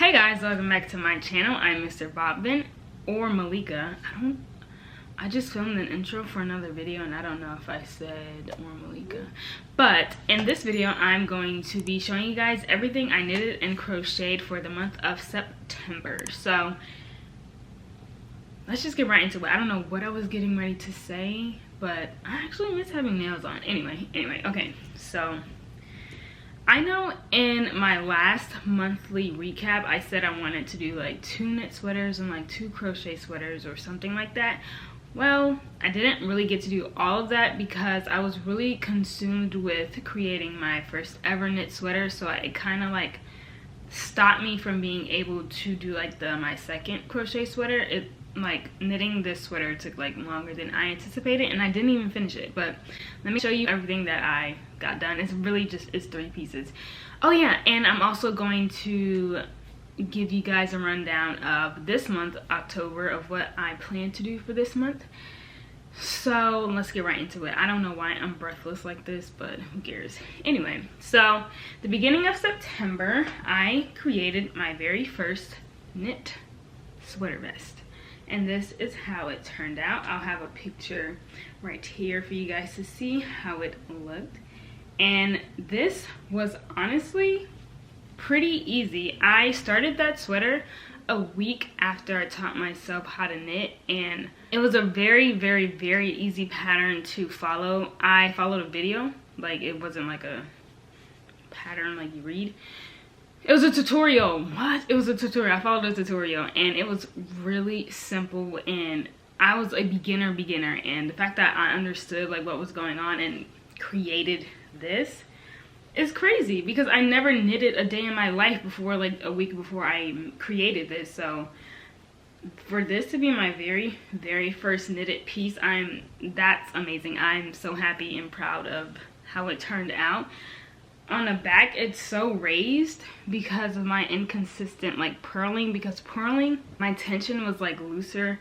Hey guys, welcome back to my channel. I'm Mr. Bobbin or Malika. I just filmed an intro for another video and I don't know if I said or Malika. But in this video, I'm going to be showing you guys everything I knitted and crocheted for the month of September. So let's just get right into it. I don't know what I was getting ready to say, but I actually miss having nails on. Anyway, okay, so I know in my last monthly recap, I said I wanted to do like 2 knit sweaters and like 2 crochet sweaters or something like that. Well, I didn't really get to do all of that because I was really consumed with creating my first ever knit sweater. So it kind of like stopped me from being able to do like my second crochet sweater. Like knitting this sweater took like longer than I anticipated and I didn't even finish it. But let me show you everything that I got done. It's really just 3 pieces. Oh yeah, and I'm also going to give you guys a rundown of this month, October, of what I plan to do for this month. So let's get right into it. I don't know why I'm breathless like this, but who cares? Anyway, so the beginning of September, I created my very first knit sweater vest. And this is how it turned out. I'll have a picture right here for you guys to see how it looked. And this was honestly pretty easy. I started that sweater a week after I taught myself how to knit, and it was a very, very, very easy pattern to follow. I followed a video, like it wasn't like a pattern like you read. It was a tutorial. What? It was a tutorial. I followed a tutorial and it was really simple, and I was a beginner and the fact that I understood like what was going on and created this is crazy because I never knitted a day in my life before, like a week before I created this. So for this to be my very, very first knitted piece, that's amazing. I'm so happy and proud of how it turned out. On the back, it's so raised because of my inconsistent like purling, because purling, my tension was like looser,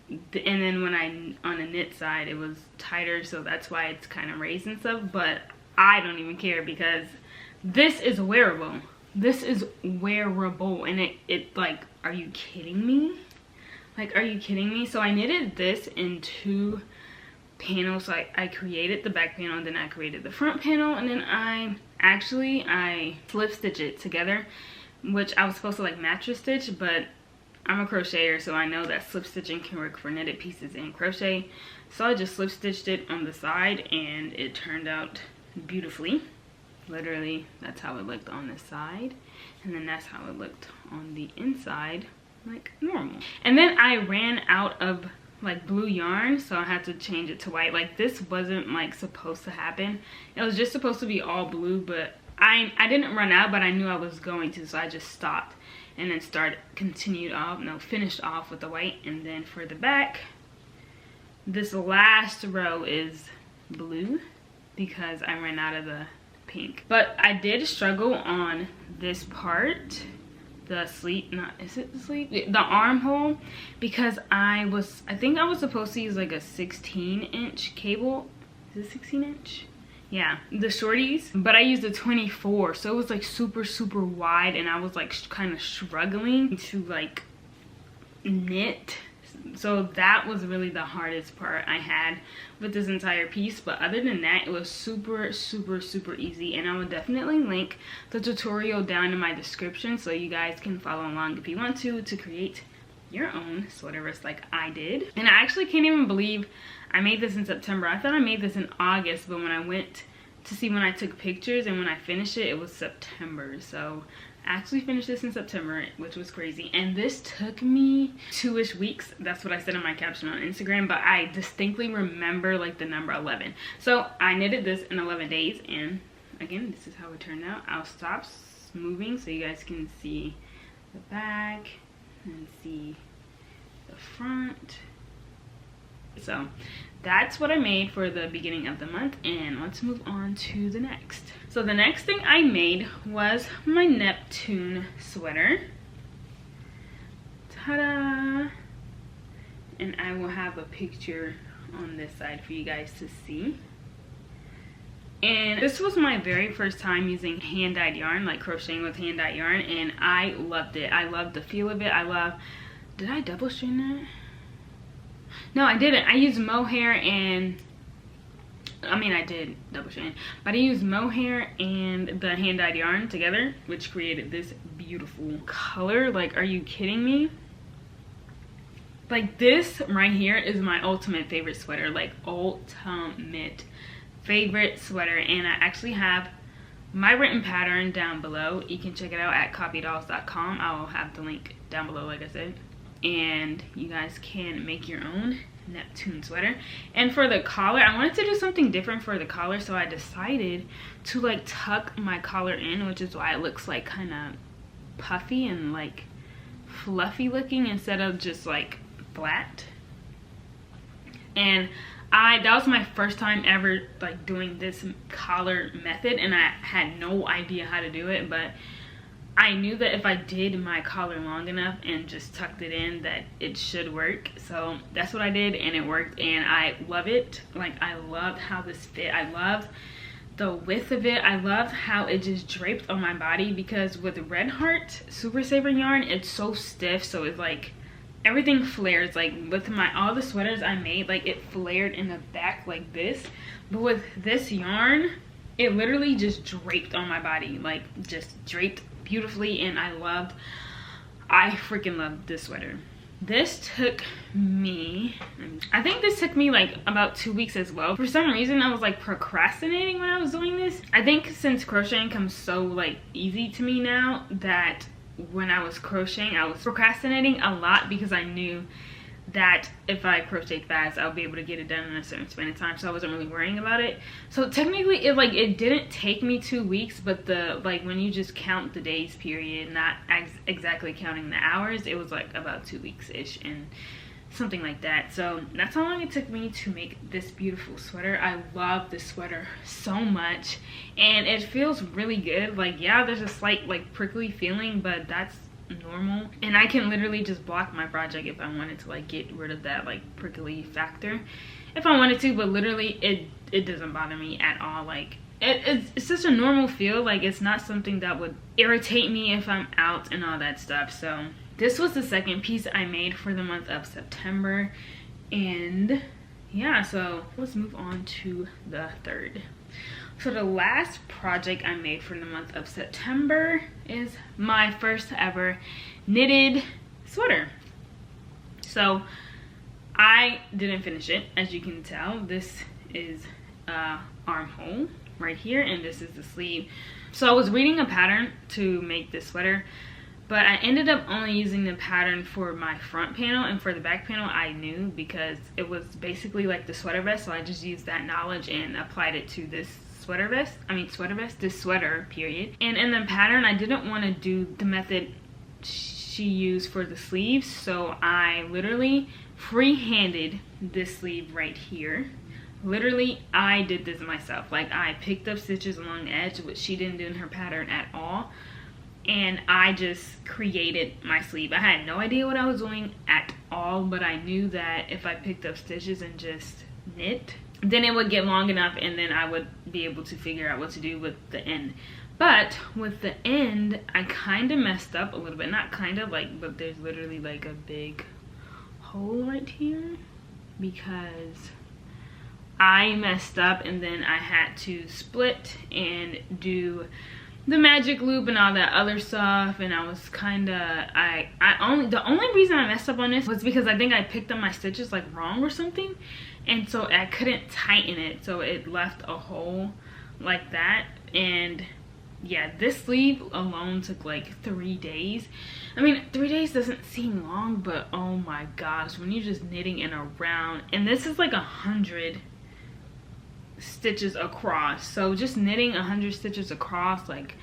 and then when on the knit side it was tighter, so that's why it's kind of raised and stuff. But I don't even care because this is wearable. This is wearable, and it like, are you kidding me? Like, are you kidding me? So I knitted this in 2 panels. So I created the back panel, and then I created the front panel, and then I slip stitch it together, which I was supposed to like mattress stitch, but I'm a crocheter, so I know that slip stitching can work for knitted pieces in crochet. So I just slip stitched it on the side and it turned out beautifully. Literally, that's how it looked on the side, and then that's how it looked on the inside, like normal. And then I ran out of like blue yarn, so I had to change it to white. Like, this wasn't like supposed to happen. It was just supposed to be all blue, but I didn't run out, but I knew I was going to, so I just stopped and then finished off with the white. And then for the back, this last row is blue because I ran out of the pink. But I did struggle on this part, the sleeve, the armhole, because I think I was supposed to use like a 16-inch cable. Is it 16-inch? Yeah, the shorties, but I used a 24, so it was like super wide, and I was like kind of struggling to like knit. So that was really the hardest part I had with this entire piece. But other than that, it was super easy, and I will definitely link the tutorial down in my description so you guys can follow along if you want to create your own sweater vest like I did. And I actually can't even believe I made this in September. I thought I made this in August, but when I went to see when I took pictures and when I finished it, it was September. So I actually finished this in September, which was crazy. And this took me 2-ish weeks. That's what I said in my caption on Instagram, but I distinctly remember like the number 11. So I knitted this in 11 days, and again, this is how it turned out. I'll stop moving so you guys can see the back and see the front. So that's what I made for the beginning of the month, and let's move on to the next. So the next thing I made was my Neptune sweater. Ta-da! And I will have a picture on this side for you guys to see. And this was my very first time using hand-dyed yarn, like crocheting with hand-dyed yarn, and I loved it. I loved the feel of it. Did I double string that? No, I didn't. I used mohair and, I did double string, but I used mohair and the hand-dyed yarn together, which created this beautiful color. Like, are you kidding me? Like, this right here is my ultimate favorite sweater, like ultimate favorite sweater. And I actually have my written pattern down below. You can check it out at copydolls.com. I will have the link down below, like I said, and you guys can make your own Neptune sweater. And for the collar, I wanted to do something different for the collar, so I decided to like tuck my collar in, which is why it looks like kind of puffy and like fluffy looking instead of just like flat. And that was my first time ever like doing this collar method, and I had no idea how to do it, but I knew that if I did my collar long enough and just tucked it in, that it should work. So that's what I did, and it worked, and I love it. Like, I loved how this fit. I loved the width of it. I loved how it just draped on my body, because with Red Heart Super Saver yarn, it's so stiff, so it's like everything flares. Like with all the sweaters I made, like it flared in the back like this, but with this yarn, it literally just draped on my body, like just draped beautifully. And I freaking loved this sweater. This took me, I think this took me like about 2 weeks as well. For some reason I was like procrastinating when I was doing this. I think since crocheting comes so like easy to me now, that when I was crocheting I was procrastinating a lot, because I knew that if I crochet fast, I'll be able to get it done in a certain span of time, so I wasn't really worrying about it. So technically it didn't take me 2 weeks, but like when you just count the days period, not exactly counting the hours, it was like about 2 weeks ish and something like that. So that's how long it took me to make this beautiful sweater. I love this sweater so much, and it feels really good. Like, yeah, there's a slight like prickly feeling, but that's normal, and I can literally just block my project if I wanted to like get rid of that like prickly factor if I wanted to, but literally it doesn't bother me at all. Like it's just a normal feel. Like, it's not something that would irritate me if I'm out and all that stuff. So this was the second piece I made for the month of September, and yeah, so let's move on to the third. So the last project I made for the month of September is my first ever knitted sweater. So I didn't finish it, as you can tell. This is armhole right here, and this is the sleeve. So I was reading a pattern to make this sweater, but I ended up only using the pattern for my front panel, and for the back panel I knew, because it was basically like the sweater vest, so I just used that knowledge and applied it to this this sweater period. And in the pattern I didn't want to do the method she used for the sleeves, so I literally free-handed this sleeve right here. Literally, I did this myself. Like, I picked up stitches along the edge, which she didn't do in her pattern at all, and I just created my sleeve. I had no idea what I was doing at all, but I knew that if I picked up stitches and just knit, then it would get long enough, and then I would be able to figure out what to do with the end. But with the end, I kind of messed up a little bit. Not kind of, like, but there's literally like a big hole right here, because I messed up, and then I had to split and do the magic loop and all that other stuff. And I was kind of, the only reason I messed up on this was because I think I picked up my stitches like wrong or something, and so I couldn't tighten it, so it left a hole like that. And yeah, this sleeve alone took like 3 days. I mean, 3 days doesn't seem long, but oh my gosh, when you're just knitting in a round, and this is like 100 stitches across, so just knitting 100 stitches across, like,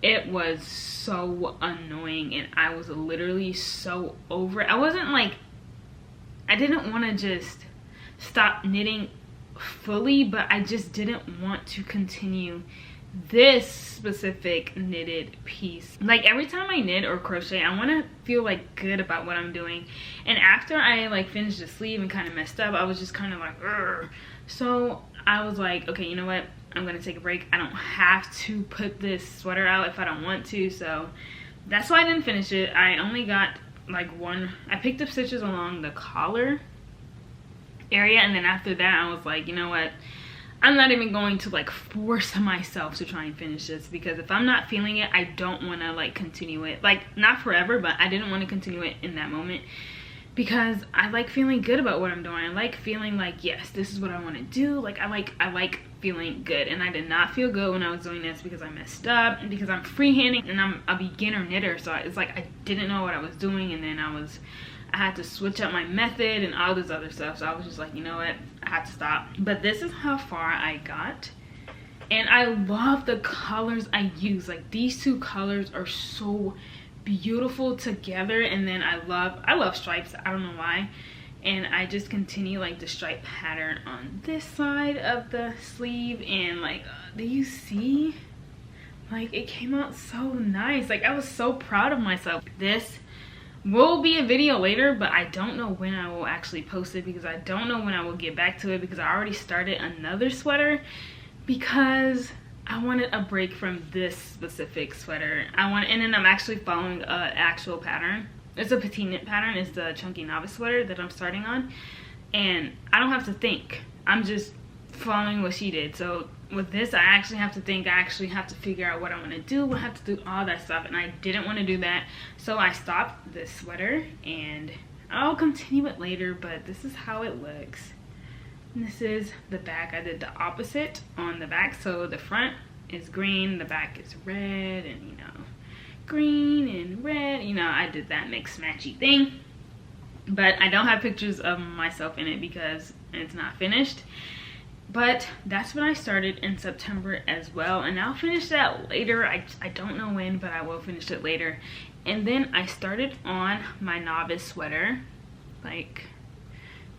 it was so annoying, and I was literally so over it. I wasn't like, I didn't want to just stop knitting fully, but I just didn't want to continue this specific knitted piece. Like, every time I knit or crochet, I want to feel like good about what I'm doing, and after I like finished the sleeve and kind of messed up, I was just kind of like, ugh. So I was like, okay, you know what, I'm gonna take a break. I don't have to put this sweater out if I don't want to, so that's why I didn't finish it. I only got like one. I picked up stitches along the collar area, and then after that I was like, you know what, I'm not even going to like force myself to try and finish this, because if I'm not feeling it, I don't want to like continue it, like not forever, but I didn't want to continue it in that moment, because I like feeling good about what I'm doing. I like feeling like, yes, this is what I want to do. Like I like feeling good, and I did not feel good when I was doing this because I messed up, and because I'm freehanding and I'm a beginner knitter, so it's like I didn't know what I was doing, and then I had to switch up my method and all this other stuff. So I was just like, you know what, I have to stop. But this is how far I got, and I love the colors I use. Like these two colors are so beautiful together, and then I love stripes. I don't know why. And I just continue like the stripe pattern on this side of the sleeve, and like do you see, like it came out so nice. Like I was so proud of myself. This will be a video later, but I don't know when I will actually post it, because I don't know when I will get back to it, because I already started another sweater, because I wanted a break from this specific sweater. And then I'm actually following an actual pattern. It's a petite knit pattern. It's the chunky novice sweater that I'm starting on, and I don't have to think. I'm just following what she did. So with this, I actually have to think. I actually have to figure out what I want to do. I have to do all that stuff, and I didn't want to do that, so I stopped this sweater, and I'll continue it later. But this is how it looks. And this is the back. I did the opposite on the back, so the front is green, the back is red, and you know, green and red, you know, I did that mix matchy thing. But I don't have pictures of myself in it because it's not finished. But that's when I started in September as well, and I'll finish that later. I don't know when, but I will finish it later. And then I started on my novice sweater like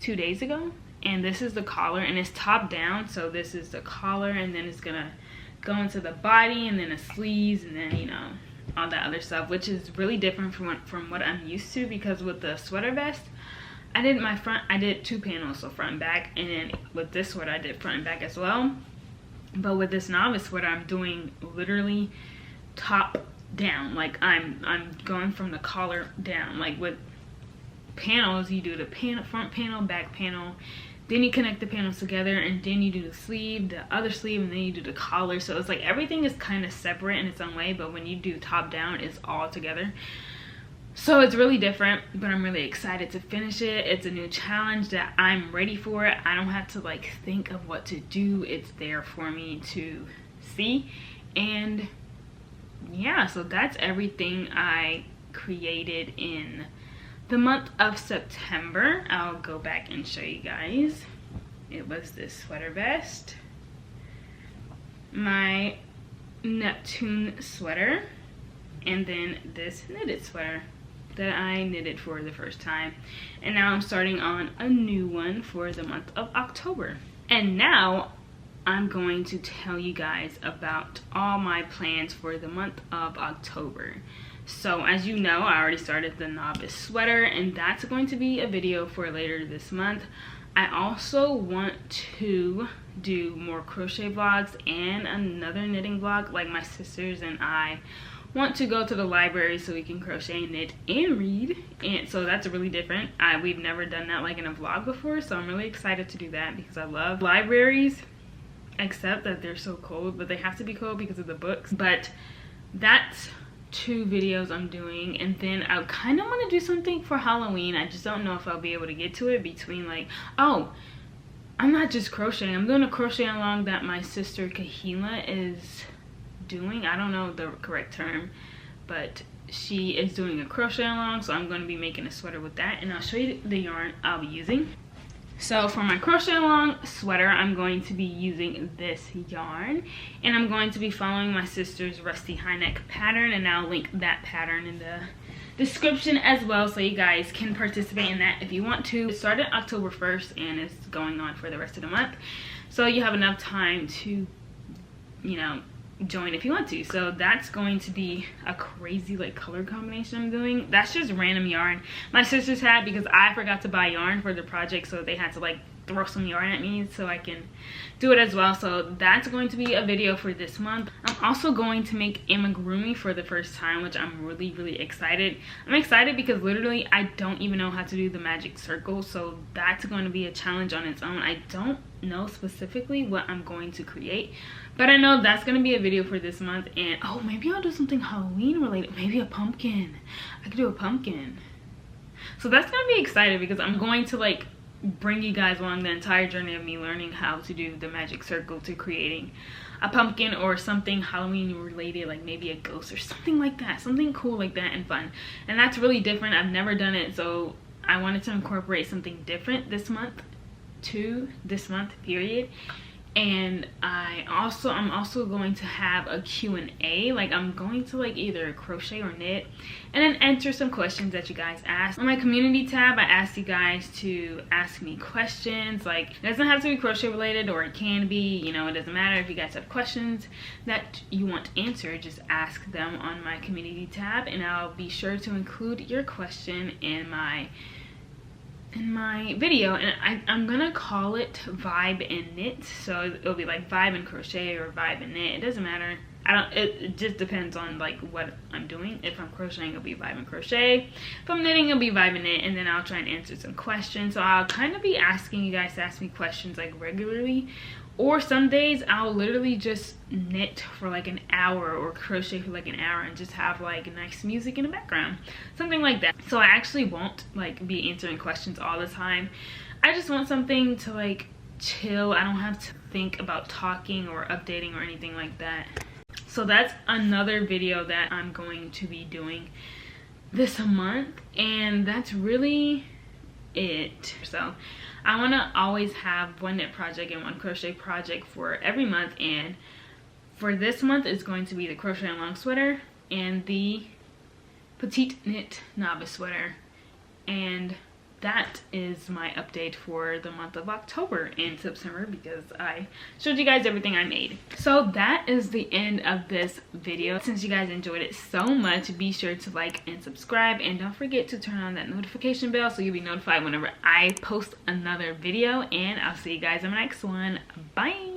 2 days ago, and this is the collar, and it's top down. So this is the collar, and then it's gonna go into the body, and then the sleeves, and then, you know, all that other stuff, which is really different from what I'm used to, because with the sweater vest I did 2 panels, so front and back, and then with this sweater I did front and back as well. But with this novice sweater, I'm doing literally top down. Like I'm going from the collar down. Like with panels, you do the front panel, back panel, then you connect the panels together, and then you do the sleeve, the other sleeve, and then you do the collar. So it's like everything is kind of separate in its own way, but when you do top down, it's all together. So it's really different, but I'm really excited to finish it. It's a new challenge that I'm ready for. I don't have to like think of what to do. It's there for me to see. And yeah, so that's everything I created in the month of September. I'll go back and show you guys. It was this sweater vest, my Neptune sweater, and then this knitted sweater that I knitted for the first time. And now I'm starting on a new one for the month of October. And now I'm going to tell you guys about all my plans for the month of October. So as you know, I already started the novice sweater, and that's going to be a video for later this month. I also want to do more crochet vlogs and another knitting vlog. Like my sisters and I want to go to the library so we can crochet, knit, and read, and so that's really different. We've never done that like in a vlog before, so I'm really excited to do that because I love libraries, except that they're so cold, but they have to be cold because of the books. But that's 2 videos I'm doing, and then I kind of want to do something for Halloween. I just don't know if I'll be able to get to it between like, oh, I'm not just crocheting, I'm doing a crochet along that my sister Kahila is doing. I don't know the correct term, but she is doing a crochet along, so I'm going to be making a sweater with that, and I'll show you the yarn I'll be using. So for my crochet along sweater, I'm going to be using this yarn, and I'm going to be following my sister's rusty high neck pattern, and I'll link that pattern in the description as well, so you guys can participate in that if you want to. It started October 1st and it's going on for the rest of the month, so you have enough time to, you know, join if you want to. So that's going to be a crazy like color combination I'm doing. That's just random yarn my sisters had because I forgot to buy yarn for the project, so they had to like throw some yarn at me so I can do it as well. So that's going to be a video for this month. I'm also going to make amigurumi for the first time, which I'm really excited. I'm excited because literally I don't even know how to do the magic circle, so that's going to be a challenge on its own. I don't know specifically what I'm going to create, but I know that's going to be a video for this month. And oh, maybe I'll do something Halloween related, maybe a pumpkin. I could do a pumpkin. So that's gonna be exciting because I'm going to like bring you guys along the entire journey of me learning how to do the magic circle to creating a pumpkin or something Halloween related, like maybe a ghost or something like that, something cool like that and fun. And that's really different. I've never done it, so I wanted to incorporate something different this month period. And I'm also going to have a Q&A. Like I'm going to like either crochet or knit and then answer some questions that you guys asked. On my community tab, I asked you guys to ask me questions. Like it doesn't have to be crochet related, or it can be, you know, it doesn't matter. If you guys have questions that you want answered, just ask them on my community tab and I'll be sure to include your question in my video. And I'm gonna call it vibe and knit, so it'll be like vibe and crochet or vibe and knit. It doesn't matter. It just depends on like what I'm doing. If I'm crocheting, it'll be vibe and crochet. If I'm knitting, it'll be vibe and knit. And then I'll try and answer some questions. So I'll kind of be asking you guys to ask me questions like regularly, or some days I'll literally just knit for like an hour or crochet for like an hour and just have like nice music in the background, something like that. So I actually won't like be answering questions all the time. I just want something to like chill. I don't have to think about talking or updating or anything like that. So that's another video that I'm going to be doing this month, and that's really it. So I want to always have one knit project and one crochet project for every month, and for this month it's going to be the crochet and long sweater and the petite knit novice sweater. And that is my update for the month of October and September, because I showed you guys everything I made. So that is the end of this video. Since you guys enjoyed it so much, be sure to like and subscribe, and don't forget to turn on that notification bell so you'll be notified whenever I post another video. And I'll see you guys in the next one. Bye.